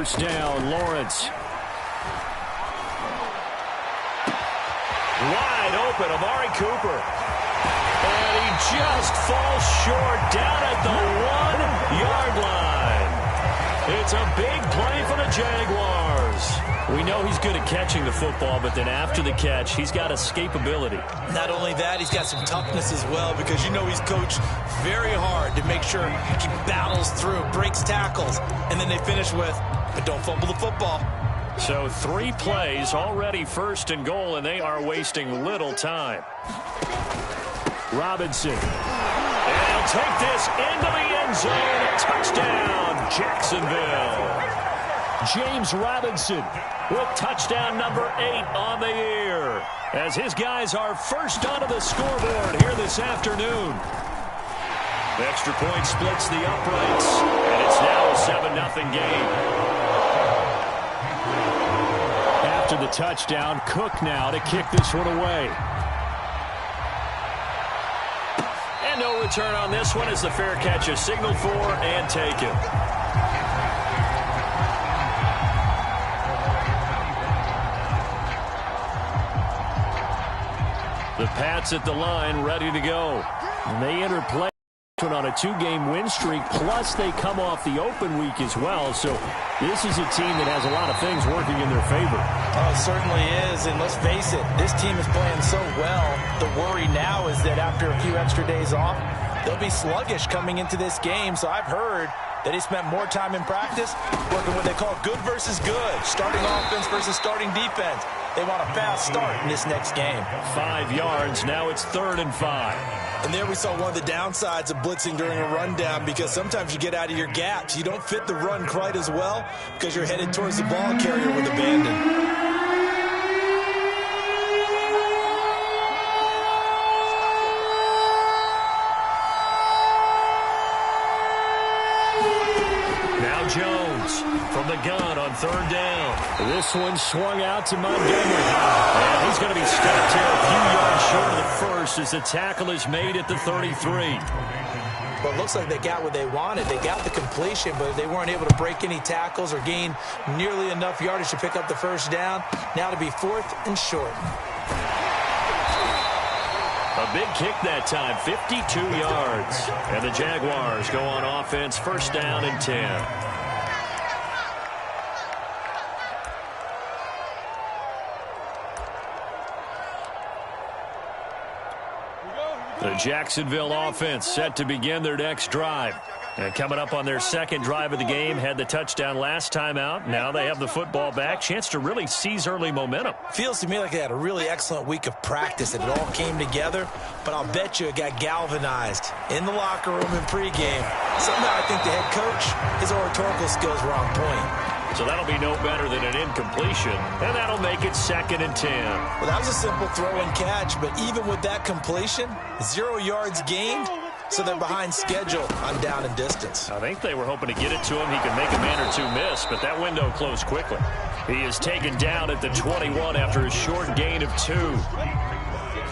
first down. Lawrence. Wide open, Amari Cooper. And he just falls short down at the 1-yard line. It's a big play for the Jaguars. We know he's good at catching the football, but then after the catch, he's got escapability. Not only that, he's got some toughness as well, because you know he's coached very hard to make sure he battles through, breaks tackles, and then they finish with, but don't fumble the football. So 3 plays, already first and goal, and they are wasting little time. Robinson. And he'll take this into the end zone. Touchdown, Jacksonville. James Robinson with touchdown number 8 on the year, as his guys are first onto the scoreboard here this afternoon. The extra point splits the uprights, and it's now a 7-0 game. After the touchdown, Cook now to kick this one away. And no return on this one as the fair catch is signaled for and taken. The Pats at the line, ready to go. And they enter play on a 2-game win streak, plus they come off the open week as well. So this is a team that has a lot of things working in their favor. Oh, it certainly is, and let's face it, this team is playing so well. The worry now is that after a few extra days off, they'll be sluggish coming into this game. So I've heard that he spent more time in practice working what they call good versus good, starting offense versus starting defense. They want a fast start in this next game. 5 yards, now it's 3rd and 5. And there we saw one of the downsides of blitzing during a rundown, because sometimes you get out of your gaps. You don't fit the run quite as well because you're headed towards the ball carrier with abandon. Jones from the gun on 3rd down. This one swung out to Montgomery. And he's going to be stopped here a few yards short of the first as the tackle is made at the 33. Well, it looks like they got what they wanted. They got the completion, but they weren't able to break any tackles or gain nearly enough yardage to pick up the first down. Now to be 4th and short. A big kick that time, 52 yards. And the Jaguars go on offense, 1st down and 10. The Jacksonville offense set to begin their next drive. And coming up on their 2nd drive of the game, had the touchdown last time out. Now they have the football back. Chance to really seize early momentum. Feels to me like they had a really excellent week of practice and it all came together. But I'll bet you it got galvanized in the locker room in pregame. Somehow I think the head coach, his oratorical skills were on point. So that'll be no better than an incompletion, and that'll make it 2nd and 10. Well, that was a simple throw and catch, but even with that completion, 0 yards gained, so they're behind schedule on down and distance. I think they were hoping to get it to him. He could make a man or 2 miss, but that window closed quickly. He is taken down at the 21 after a short gain of 2.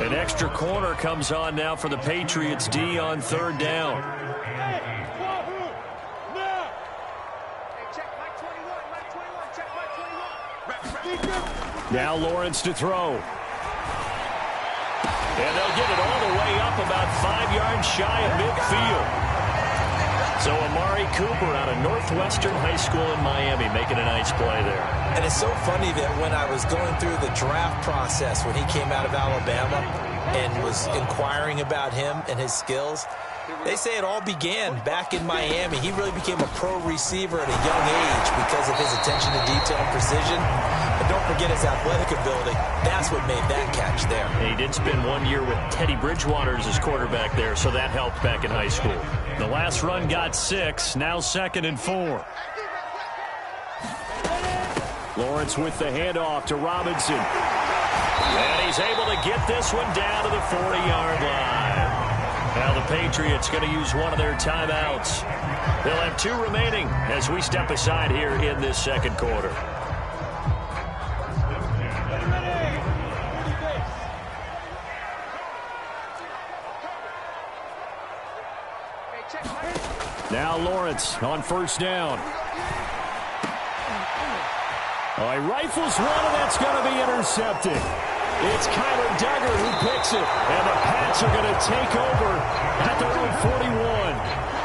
An extra corner comes on now for the Patriots D on 3rd down. Now Lawrence to throw. And they'll get it all the way up about 5 yards shy of midfield. So Amari Cooper out of Northwestern High School in Miami making a nice play there. And it's so funny that when I was going through the draft process when he came out of Alabama and was inquiring about him and his skills, they say it all began back in Miami. He really became a pro receiver at a young age because of his attention to detail and precision. But don't forget his athletic ability. That's what made that catch there. And he did spend 1 year with Teddy Bridgewater as his quarterback there, so that helped back in high school. The last run got 6, now 2nd and 4. Lawrence with the handoff to Robinson. And he's able to get this one down to the 40-yard line. Now the Patriots going to use one of their timeouts. They'll have 2 remaining as we step aside here in this 2nd quarter. Now Lawrence on 1st down. Oh, he rifles one, and that's going to be intercepted. It's Kyler Duggar who picks it, and the Pats are going to take over at their own 41.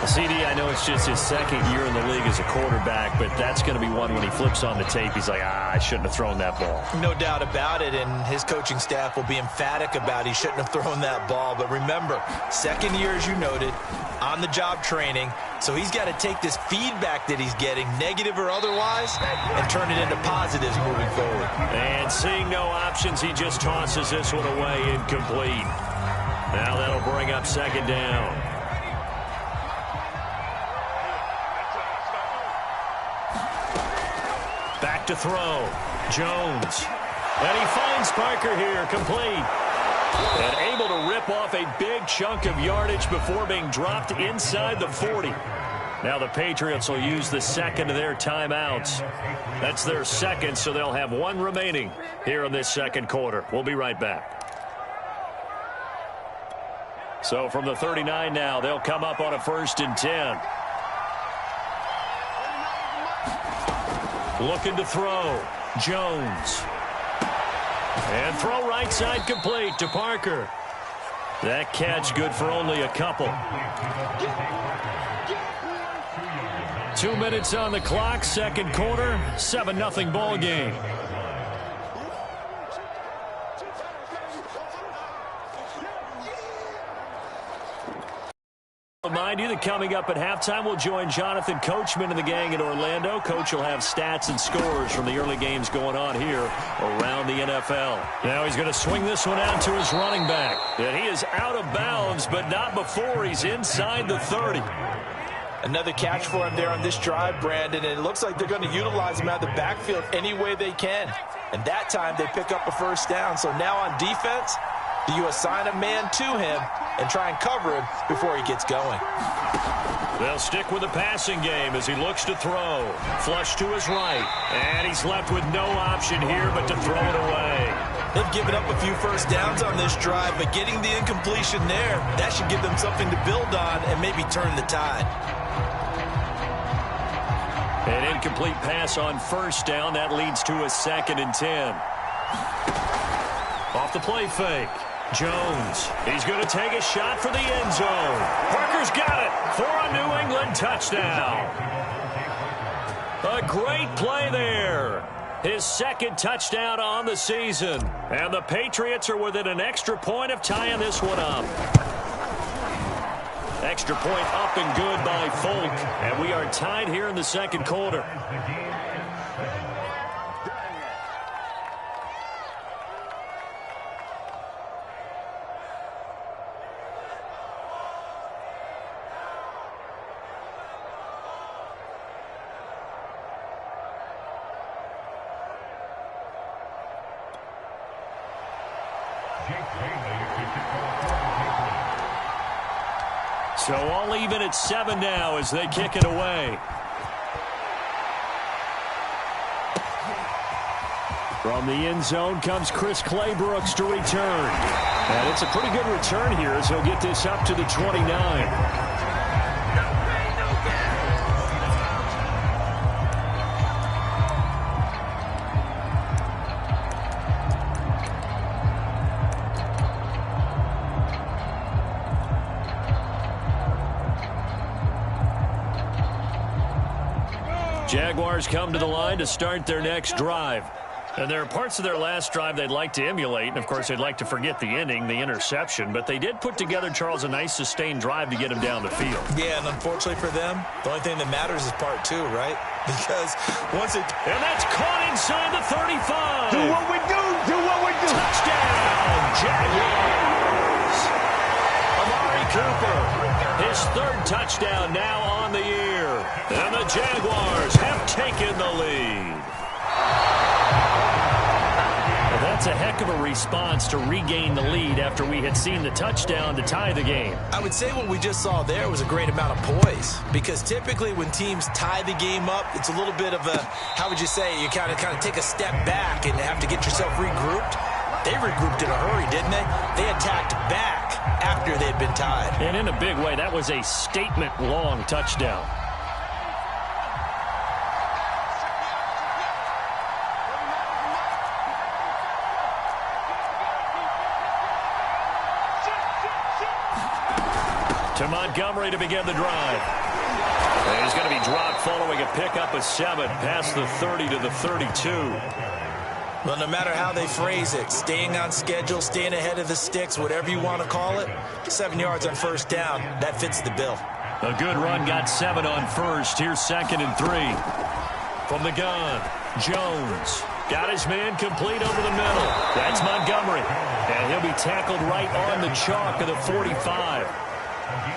CD, I know it's just his second year in the league as a quarterback, but that's going to be one when he flips on the tape. He's like, I shouldn't have thrown that ball. No doubt about it, and his coaching staff will be emphatic about he shouldn't have thrown that ball. But remember, second year, as you noted, on-the-job training, so he's got to take this feedback that he's getting, negative or otherwise, and turn it into positives moving forward. And seeing no options, he just tosses this one away incomplete. Now that'll bring up second down. Back to throw. Jones. And he finds Parker here, complete. And able to rip off a big chunk of yardage before being dropped inside the 40. Now the Patriots will use the second of their timeouts. That's their second, so they'll have one remaining here in this second quarter. We'll be right back. So from the 39 now, they'll come up on a 1st and 10. Looking to throw. Jones. And throw right side complete to Parker. That catch good for only a couple. 2 minutes on the clock, second quarter, 7-0 ball game. Remind you that coming up at halftime, we'll join Jonathan Coachman and the gang in Orlando. Coach will have stats and scores from the early games going on here around the NFL. Now he's going to swing this one out to his running back. And he is out of bounds, but not before he's inside the 30. Another catch for him there on this drive, Brandon, and it looks like they're going to utilize him out of the backfield any way they can. And that time they pick up a first down. So now on defense, do you assign a man to him and try and cover him before he gets going? They'll stick with the passing game as he looks to throw. Flush to his right. And he's left with no option here but to throw it away. They've given up a few first downs on this drive, but getting the incompletion there, that should give them something to build on and maybe turn the tide. An incomplete pass on first down. That leads to a 2nd and 10. Off the play fake. Jones. He's going to take a shot for the end zone. Parker's got it for a New England touchdown. A great play there. His second touchdown on the season. And the Patriots are within an extra point of tying this one up. Extra point up and good by Folk. And we are tied here in the second quarter. So all even at 7 now as they kick it away. From the end zone comes Chris Claybrooks to return. And it's a pretty good return here as he'll get this up to the 29. Jaguars come to the line to start their next drive. And there are parts of their last drive they'd like to emulate. And, of course, they'd like to forget the inning, the interception. But they did put together, Charles, a nice sustained drive to get him down the field. Yeah, and unfortunately for them, the only thing that matters is part 2, right? Because once it... And that's caught inside the 35. Do what we do. Do what we do. Touchdown, Jaguars. Amari Cooper, his 3rd touchdown now on the year. And the Jaguars have taken the lead. That's a heck of a response to regain the lead after we had seen the touchdown to tie the game. I would say what we just saw there was a great amount of poise, because typically when teams tie the game up, it's a little bit of a, how would you say, you kind of take a step back and have to get yourself regrouped. They regrouped in a hurry, didn't they? They attacked back after they had been tied. And in a big way, that was a statement-long touchdown. To Montgomery to begin the drive. And he's going to be dropped following a pickup of 7 past the 30 to the 32. Well, no matter how they phrase it, staying on schedule, staying ahead of the sticks, whatever you want to call it, 7 yards on first down, that fits the bill. A good run got 7 on first. Here's 2nd and 3. From the gun, Jones. Got his man complete over the middle. That's Montgomery. And he'll be tackled right on the chalk of the 45.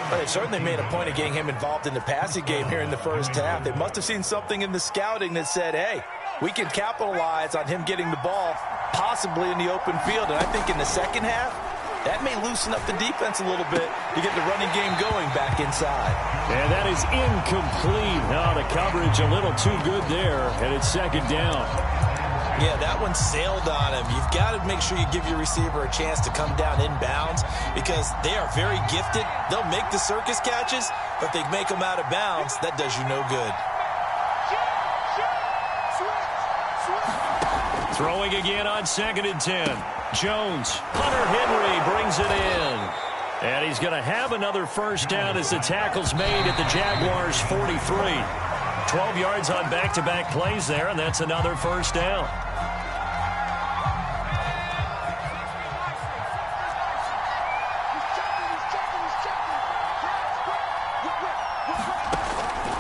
Well, they certainly made a point of getting him involved in the passing game here in the first half. They must have seen something in the scouting that said, hey, we can capitalize on him getting the ball possibly in the open field. And I think in the second half, that may loosen up the defense a little bit to get the running game going back inside. And that is incomplete. Now the coverage a little too good there, and it's 2nd down. Yeah, that one sailed on him. You've got to make sure you give your receiver a chance to come down inbounds because they are very gifted. They'll make the circus catches, but they make them out of bounds. That does you no good. Throwing again on 2nd and 10. Jones. Hunter Henry brings it in. And he's going to have another first down as the tackle's made at the Jaguars' 43. 12 yards on back-to-back plays there, and that's another first down.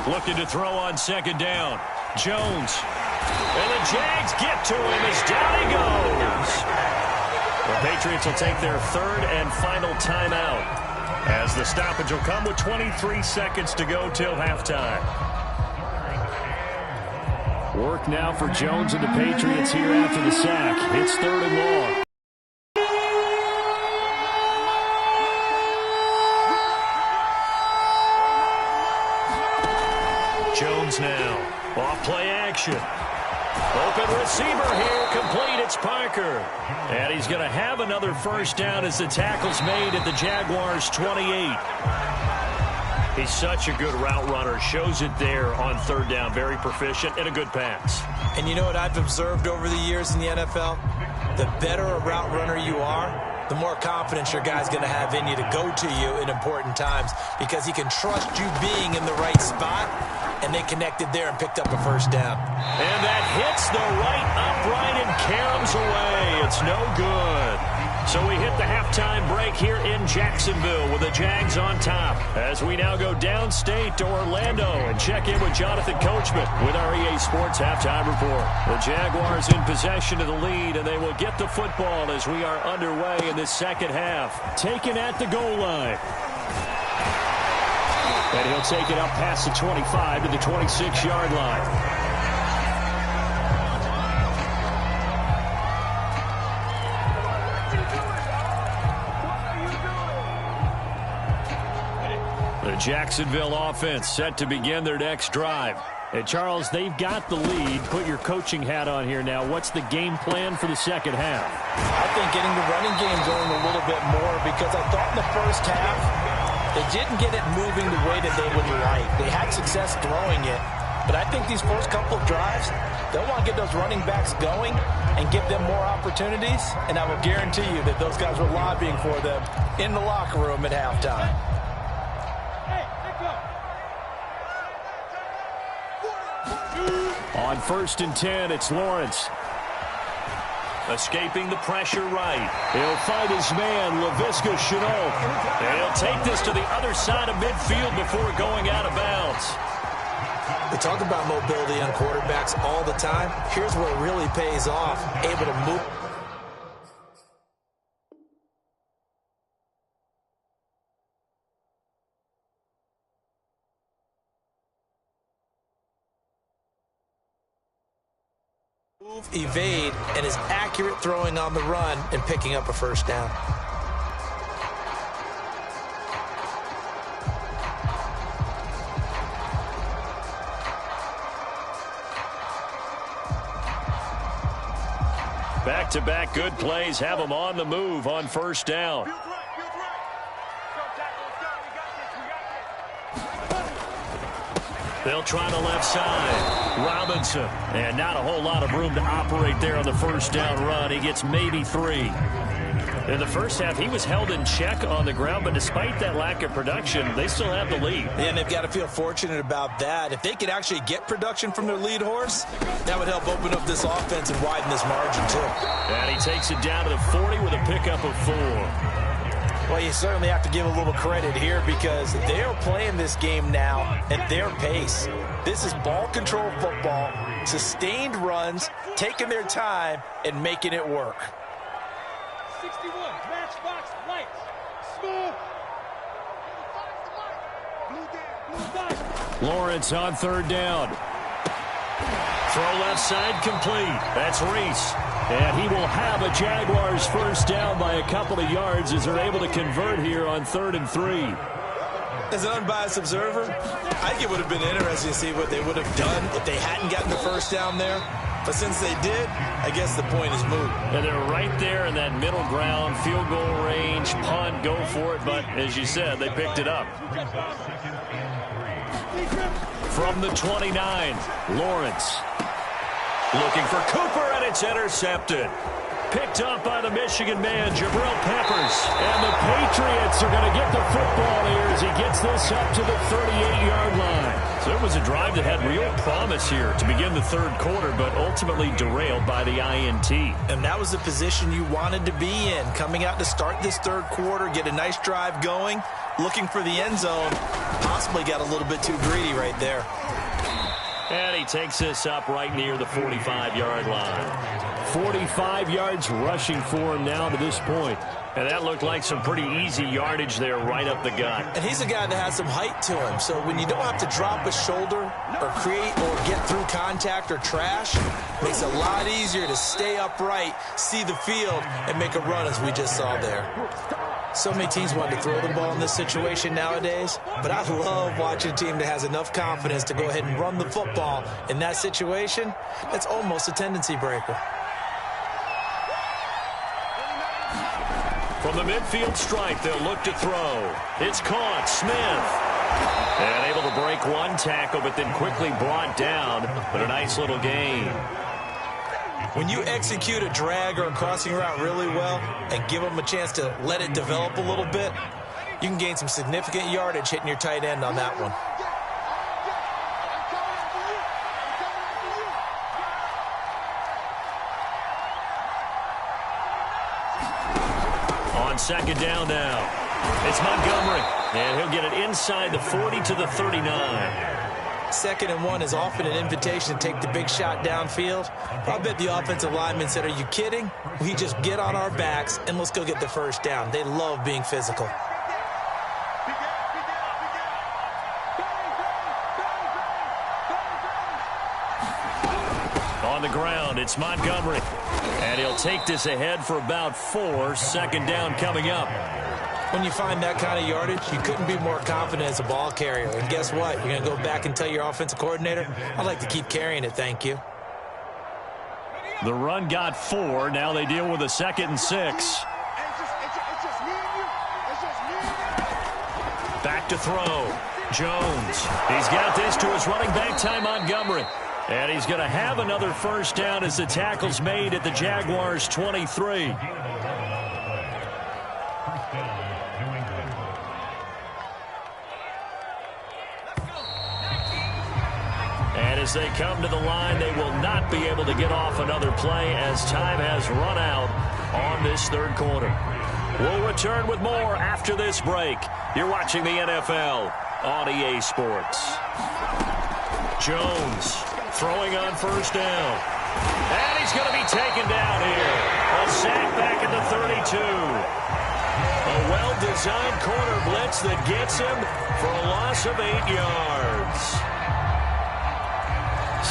Looking to throw on 2nd down. Jones. And the Jags get to him as down he goes. The Patriots will take their 3rd and final timeout as the stoppage will come with 23 seconds to go till halftime. Work now for Jones and the Patriots here after the sack. It's 3rd and long. Jones now. Off play action. Open receiver here. Complete. It's Parker. And he's going to have another first down as the tackle's made at the Jaguars' 28. He's such a good route runner. Shows it there on 3rd down. Very proficient and a good pass. And you know what I've observed over the years in the NFL? The better a route runner you are, the more confidence your guy's going to have in you to go to you in important times because he can trust you being in the right spot, and they connected there and picked up a first down. And that hits the right upright and caroms away. It's no good. So we hit the halftime break here in Jacksonville with the Jags on top as we now go downstate to Orlando and check in with Jonathan Coachman with our EA Sports Halftime Report. The Jaguars in possession of the lead, and they will get the football as we are underway in this second half. Taken at the goal line. And he'll take it up past the 25 to the 26-yard line. The Jacksonville offense set to begin their next drive. And Charles, they've got the lead. Put your coaching hat on here now. What's the game plan for the second half? I think getting the running game going a little bit more because I thought in the first half they didn't get it moving the way that they would like. They had success throwing it, but I think these first couple of drives, they'll want to get those running backs going and give them more opportunities, and I will guarantee you that those guys were lobbying for them in the locker room at halftime. On 1st and 10, it's Lawrence. Escaping the pressure right. He'll fight his man, Laviska Shenault. And he'll take this to the other side of midfield before going out of bounds. We talk about mobility on quarterbacks all the time. Here's where it really pays off. Able to move. Evade, and is accurate throwing on the run and picking up a first down. Back-to-back good plays have them on the move on first down. They'll try the left side. Robinson. And not a whole lot of room to operate there on the first down run. He gets maybe 3. In the first half, he was held in check on the ground, but despite that lack of production, they still have the lead. And they've got to feel fortunate about that. If they could actually get production from their lead horse, that would help open up this offense and widen this margin, too. And he takes it down to the 40 with a pickup of 4. Well, you certainly have to give a little credit here because they're playing this game now at their pace. This is ball control football, sustained runs, taking their time, and making it work. 61, matchbox, lights, smooth. Lawrence on 3rd down. Throw left side complete. That's Reese. And he will have a Jaguars first down by a couple of yards as they're able to convert here on 3rd and 3. As an unbiased observer, I think it would have been interesting to see what they would have done if they hadn't gotten the first down there. But since they did, I guess the point is moot. And they're right there in that middle ground, field goal range, punt, go for it. But as you said, they picked it up. From the 29, Lawrence. Looking for Cooper, and it's intercepted. Picked up by the Michigan man, Jabril Peppers. And the Patriots are going to get the football here as he gets this up to the 38-yard line. So it was a drive that had real promise here to begin the 3rd quarter, but ultimately derailed by the INT. And that was the position you wanted to be in, coming out to start this 3rd quarter, get a nice drive going, looking for the end zone. Possibly got a little bit too greedy right there. And he takes this up right near the 45-yard line. 45 yards rushing for him now to this point. And that looked like some pretty easy yardage there right up the gut. And he's a guy that has some height to him. So when you don't have to drop a shoulder or create or get through contact or trash, it makes it a lot easier to stay upright, see the field, and make a run as we just saw there. So many teams want to throw the ball in this situation nowadays, but I love watching a team that has enough confidence to go ahead and run the football in that situation. That's almost a tendency breaker. From the midfield stripe, they'll look to throw. It's caught. Smith. And able to break one tackle, but then quickly brought down. But a nice little gain. When you execute a drag or a crossing route really well and give them a chance to let it develop a little bit, you can gain some significant yardage hitting your tight end on that one. On 2nd down now, it's Montgomery. And he'll get it inside the 40 to the 39. 2nd and 1 is often an invitation to take the big shot downfield. I bet the offensive lineman said, are you kidding? We just get on our backs and let's go get the first down. They love being physical. On the ground, it's Montgomery. And he'll take this ahead for about 4. 2nd down coming up. When you find that kind of yardage, you couldn't be more confident as a ball carrier. And guess what? You're going to go back and tell your offensive coordinator, I'd like to keep carrying it, thank you. The run got 4. Now they deal with a 2nd and 6. Back to throw. Jones. He's got this to his running back, Ty Montgomery. And he's going to have another first down as the tackle's made at the Jaguars' 23. And as they come to the line, they will not be able to get off another play as time has run out on this 3rd quarter. We'll return with more after this break. You're watching the NFL on EA Sports. Jones throwing on 1st down. And he's going to be taken down here. A sack back at the 32. A well-designed corner blitz that gets him for a loss of 8 yards.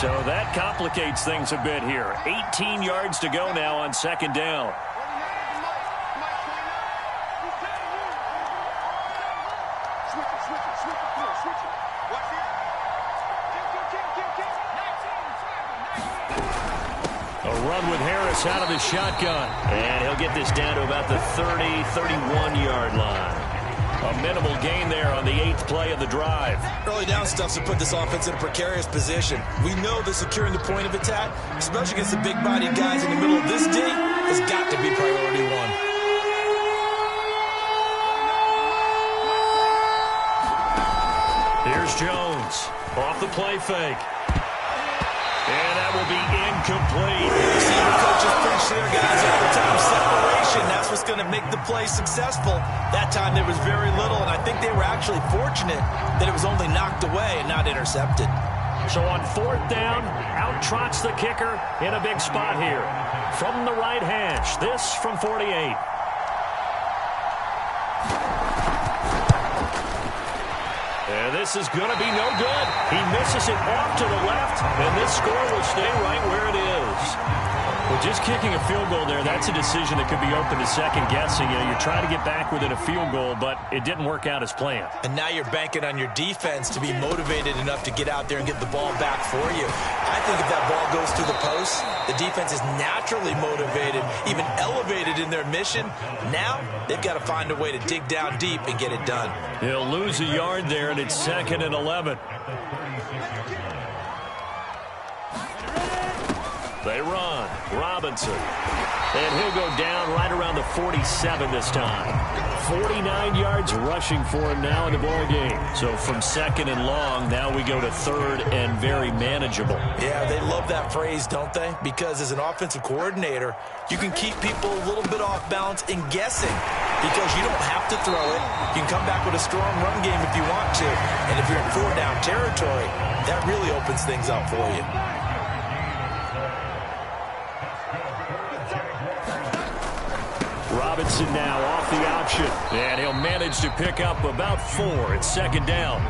So that complicates things a bit here. 18 yards to go now on 2nd down. A run with Harris out of the shotgun. And he'll get this down to about the 30, 31-yard line. A minimal gain there on the 8th play of the drive. Early down stuff to put this offense in a precarious position. We know that securing the point of attack, especially against the big-bodied guys in the middle of this D, has got to be priority 1. Here's Jones. Off the play fake. And that will be incomplete. See the coaches preach there, guys, all the time. Separation, that's what's going to make the play successful. That time there was very little, and I think they were actually fortunate that it was only knocked away and not intercepted. So on 4th down, out trots the kicker in a big spot here. From the right hash, this from 48. And this is going to be no good. He misses it off to the left, and this score will stay right where it is. Well, just kicking a field goal there, that's a decision that could be open to second guessing. You know, you're trying to get back within a field goal, but it didn't work out as planned. And now you're banking on your defense to be motivated enough to get out there and get the ball back for you. I think if that ball goes through the post, the defense is naturally motivated, even elevated in their mission. Now they've got to find a way to dig down deep and get it done. He'll lose a yard there, and it's 2nd and 11. They run. Robinson. And he'll go down right around the 47 this time. 49 yards rushing for him now in the ball game. So from 2nd and long, now we go to 3rd and very manageable. Yeah, they love that phrase, don't they? Because as an offensive coordinator, you can keep people a little bit off balance and guessing because you don't have to throw it. You can come back with a strong run game if you want to. And if you're in 4-down territory, that really opens things up for you. Robinson now off the option, and he'll manage to pick up about 4. It's 2nd down.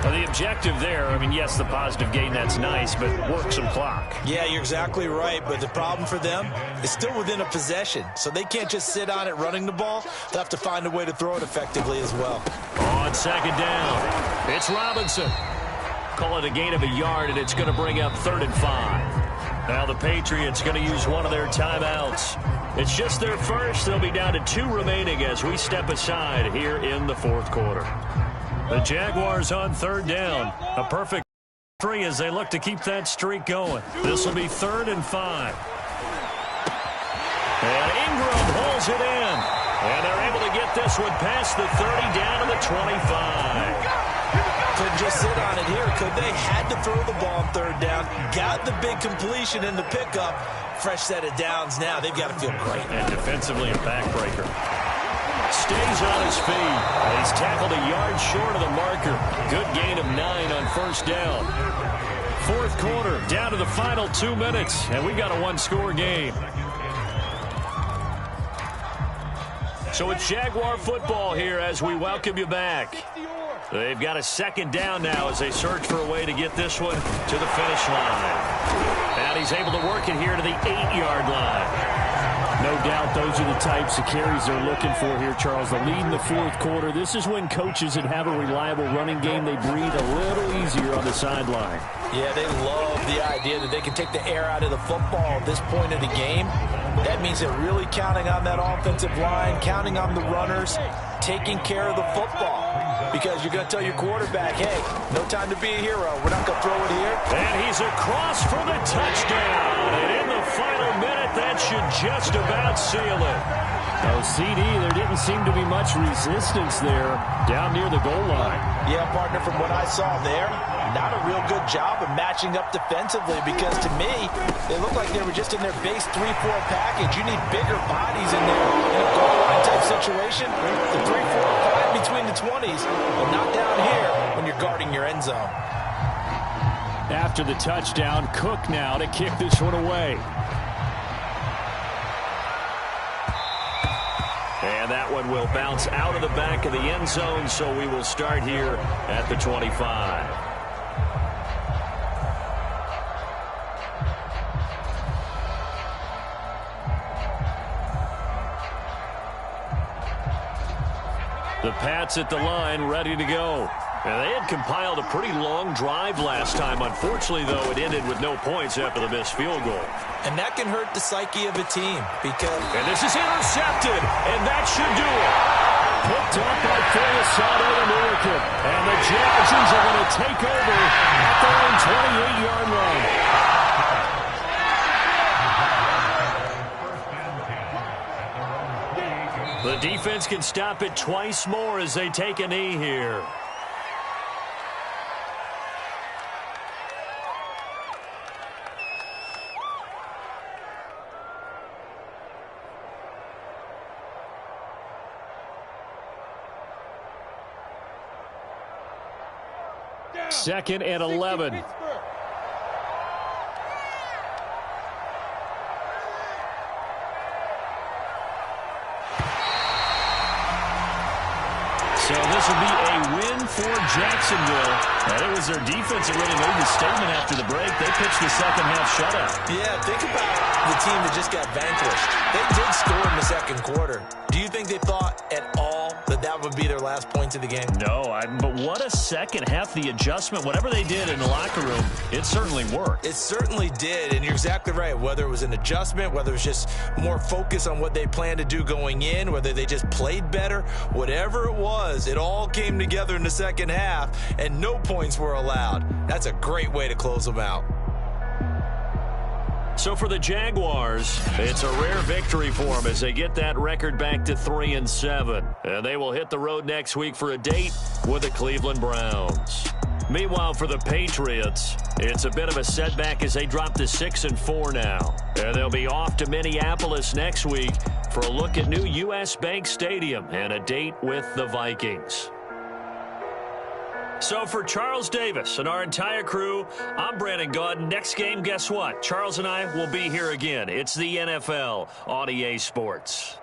Well, the objective there, I mean, yes, the positive gain, that's nice, but work some clock. Yeah, you're exactly right, but the problem for them is still within a possession, so they can't just sit on it running the ball. They'll have to find a way to throw it effectively as well. On 2nd down, it's Robinson. Call it a gain of a yard, and it's going to bring up 3rd and 5. Now the Patriots going to use one of their timeouts. It's just their first. They'll be down to 2 remaining as we step aside here in the 4th quarter. The Jaguars on 3rd down. A perfect 3 as they look to keep that streak going. This will be 3rd and 5. And Ingram pulls it in. And they're able to get this one past the 30 down to the 25. Couldn't just sit on it here, could they? Had to throw the ball on 3rd down. Got the big completion in the pickup. Fresh set of downs now. They've got to feel great. And defensively a backbreaker. Stays on his feet. And he's tackled a yard short of the marker. Good gain of 9 on 1st down. 4th quarter, down to the final 2 minutes. And we've got a 1-score game. So it's Jaguar football here as we welcome you back. They've got a 2nd down now as they search for a way to get this one to the finish line. And he's able to work it here to the 8-yard line. No doubt those are the types of carries they're looking for here, Charles. The lead in the 4th quarter. This is when coaches that have a reliable running game, they breathe a little easier on the sideline. Yeah, they love the idea that they can take the air out of the football at this point of the game. That means they're really counting on that offensive line, counting on the runners, taking care of the football. Because you're going to tell your quarterback, hey, no time to be a hero. We're not going to throw it here. And he's across for the touchdown. And in the final minute, that should just about seal it. Oh, CD, there didn't seem to be much resistance there down near the goal line. Yeah, partner, from what I saw there, not a real good job of matching up defensively because to me, they look like they were just in their base 3-4 package. You need bigger bodies in there in a goal line type situation. The 3-4 between the 20s, but not down here when you're guarding your end zone. After the touchdown, Cook now to kick this one away. And that one will bounce out of the back of the end zone, so we will start here at the 25. The Pats at the line, ready to go. And they had compiled a pretty long drive last time. Unfortunately, though, it ended with no points after the missed field goal. And that can hurt the psyche of a team because... And this is intercepted, and that should do it. Picked up by Felisano and Milliken. And the Jacksons are going to take over at their own 28-yard line. The defense can stop it twice more as they take a knee here. 2nd and 11. So this will be a win for Jacksonville. And it was their defense that really made the statement after the break. They pitched the second half shutout. Yeah, think about the team that just got vanquished. They did score in the second quarter. Do you think they thought at all that that would be their last points of the game? No, but what a second half. The adjustment, whatever they did in the locker room, it certainly worked. It certainly did, and you're exactly right. Whether it was an adjustment, whether it was just more focus on what they planned to do going in, whether they just played better, whatever it was, it all came together in the second half, and no points were allowed. That's a great way to close them out. So for the Jaguars, it's a rare victory for them as they get that record back to 3-7. And they will hit the road next week for a date with the Cleveland Browns. Meanwhile, for the Patriots, it's a bit of a setback as they drop to 6-4 now. And they'll be off to Minneapolis next week for a look at new U.S. Bank Stadium and a date with the Vikings. So for Charles Davis and our entire crew, I'm Brandon Gaudin. Next game, guess what? Charles and I will be here again. It's the NFL on EA Sports.